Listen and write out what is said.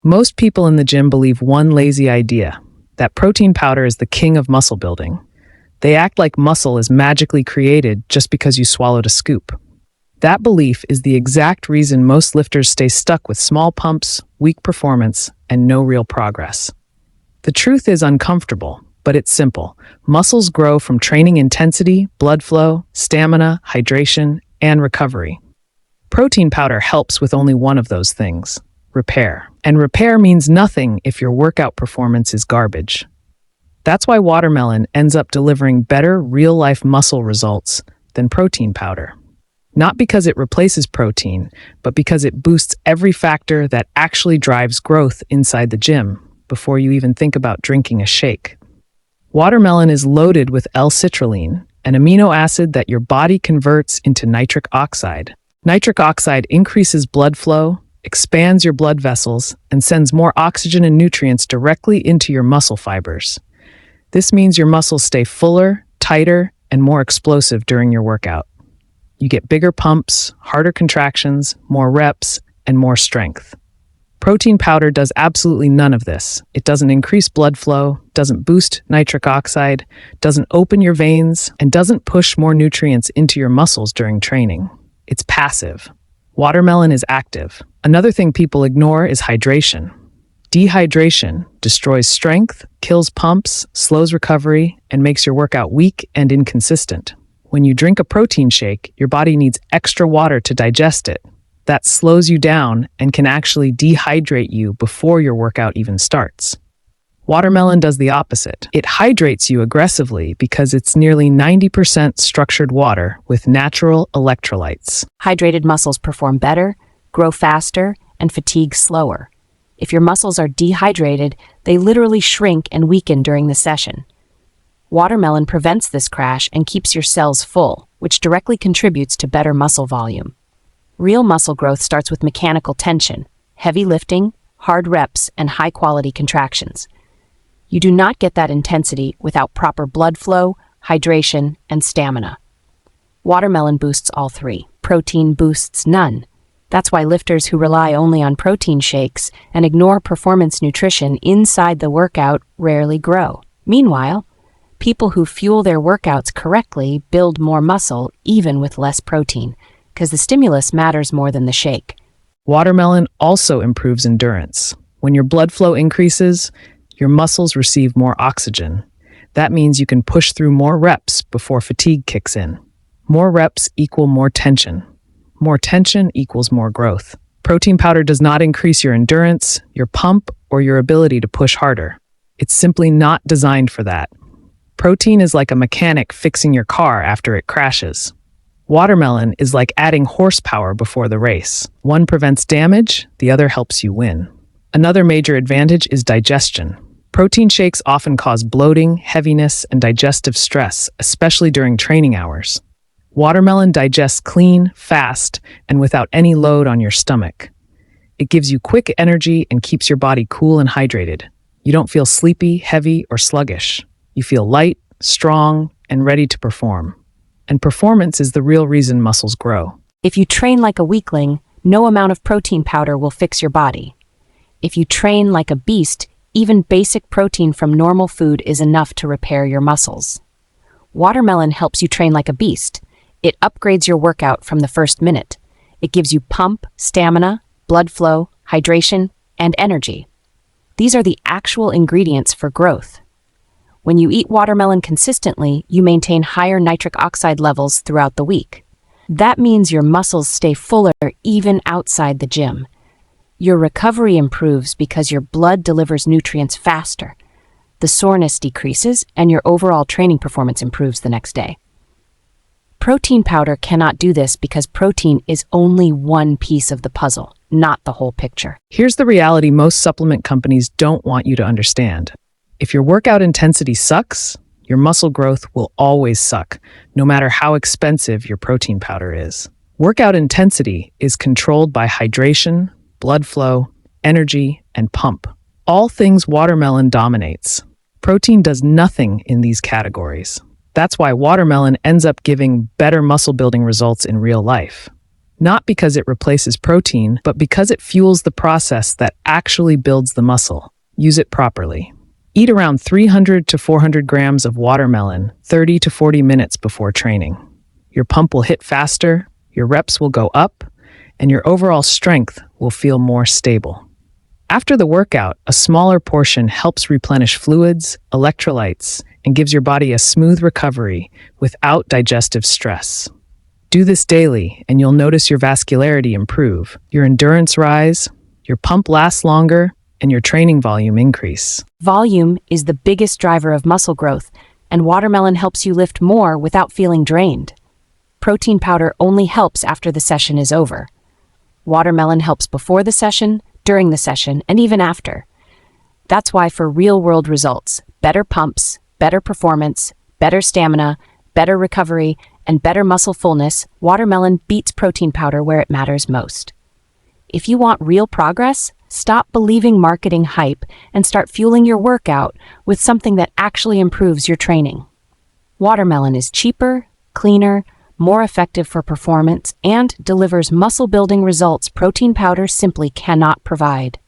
Most people in the gym believe one lazy idea, that protein powder is the king of muscle building. They act like muscle is magically created just because you swallowed a scoop. That belief is the exact reason most lifters stay stuck with small pumps, weak performance, and no real progress. The truth is uncomfortable, but it's simple. Muscles grow from training intensity, blood flow, stamina, hydration, and recovery. Protein powder helps with only one of those things: repair. And repair means nothing if your workout performance is garbage. That's why watermelon ends up delivering better real-life muscle results than protein powder. Not because it replaces protein, but because it boosts every factor that actually drives growth inside the gym before you even think about drinking a shake. Watermelon is loaded with L-citrulline, an amino acid that your body converts into nitric oxide. Nitric oxide increases blood flow, expands your blood vessels, and sends more oxygen and nutrients directly into your muscle fibers. This means your muscles stay fuller, tighter, and more explosive during your workout. You get bigger pumps, harder contractions, more reps, and more strength. Protein powder does absolutely none of this. It doesn't increase blood flow, doesn't boost nitric oxide, doesn't open your veins, and doesn't push more nutrients into your muscles during training. It's passive. Watermelon is active. Another thing people ignore is hydration. Dehydration destroys strength, kills pumps, slows recovery, and makes your workout weak and inconsistent. When you drink a protein shake, your body needs extra water to digest it. That slows you down and can actually dehydrate you before your workout even starts. Watermelon does the opposite. It hydrates you aggressively because it's nearly 90% structured water with natural electrolytes. Hydrated muscles perform better, grow faster, and fatigue slower. If your muscles are dehydrated, they literally shrink and weaken during the session. Watermelon prevents this crash and keeps your cells full, which directly contributes to better muscle volume. Real muscle growth starts with mechanical tension, heavy lifting, hard reps, and high-quality contractions. You do not get that intensity without proper blood flow, hydration, and stamina. Watermelon boosts all three. Protein boosts none. That's why lifters who rely only on protein shakes and ignore performance nutrition inside the workout rarely grow. Meanwhile, people who fuel their workouts correctly build more muscle even with less protein, because the stimulus matters more than the shake. Watermelon also improves endurance. When your blood flow increases, your muscles receive more oxygen. That means you can push through more reps before fatigue kicks in. More reps equal more tension. More tension equals more growth. Protein powder does not increase your endurance, your pump, or your ability to push harder. It's simply not designed for that. Protein is like a mechanic fixing your car after it crashes. Watermelon is like adding horsepower before the race. One prevents damage, the other helps you win. Another major advantage is digestion. Protein shakes often cause bloating, heaviness, and digestive stress, especially during training hours. Watermelon digests clean, fast, and without any load on your stomach. It gives you quick energy and keeps your body cool and hydrated. You don't feel sleepy, heavy, or sluggish. You feel light, strong, and ready to perform. And performance is the real reason muscles grow. If you train like a weakling, no amount of protein powder will fix your body. If you train like a beast, even basic protein from normal food is enough to repair your muscles. Watermelon helps you train like a beast. It upgrades your workout from the first minute. It gives you pump, stamina, blood flow, hydration, and energy. These are the actual ingredients for growth. When you eat watermelon consistently, you maintain higher nitric oxide levels throughout the week. That means your muscles stay fuller even outside the gym. Your recovery improves because your blood delivers nutrients faster. The soreness decreases, and your overall training performance improves the next day. Protein powder cannot do this because protein is only one piece of the puzzle, not the whole picture. Here's the reality most supplement companies don't want you to understand. If your workout intensity sucks, your muscle growth will always suck, no matter how expensive your protein powder is. Workout intensity is controlled by hydration, blood flow, energy, and pump. All things watermelon dominates. Protein does nothing in these categories. That's why watermelon ends up giving better muscle building results in real life. Not because it replaces protein, but because it fuels the process that actually builds the muscle. Use it properly. Eat around 300 to 400 grams of watermelon 30 to 40 minutes before training. Your pump will hit faster, your reps will go up, and your overall strength will feel more stable. After the workout, a smaller portion helps replenish fluids, electrolytes, and gives your body a smooth recovery without digestive stress. Do this daily, and you'll notice your vascularity improve, your endurance rise, your pump lasts longer, and your training volume increase. Volume is the biggest driver of muscle growth, and watermelon helps you lift more without feeling drained. Protein powder only helps after the session is over. Watermelon helps before the session, during the session, and even after. That's why for real-world results, better pumps, better performance, better stamina, better recovery, and better muscle fullness, watermelon beats protein powder where it matters most. If you want real progress, stop believing marketing hype and start fueling your workout with something that actually improves your training. Watermelon is cheaper, cleaner, more effective for performance, and delivers muscle-building results protein powder simply cannot provide.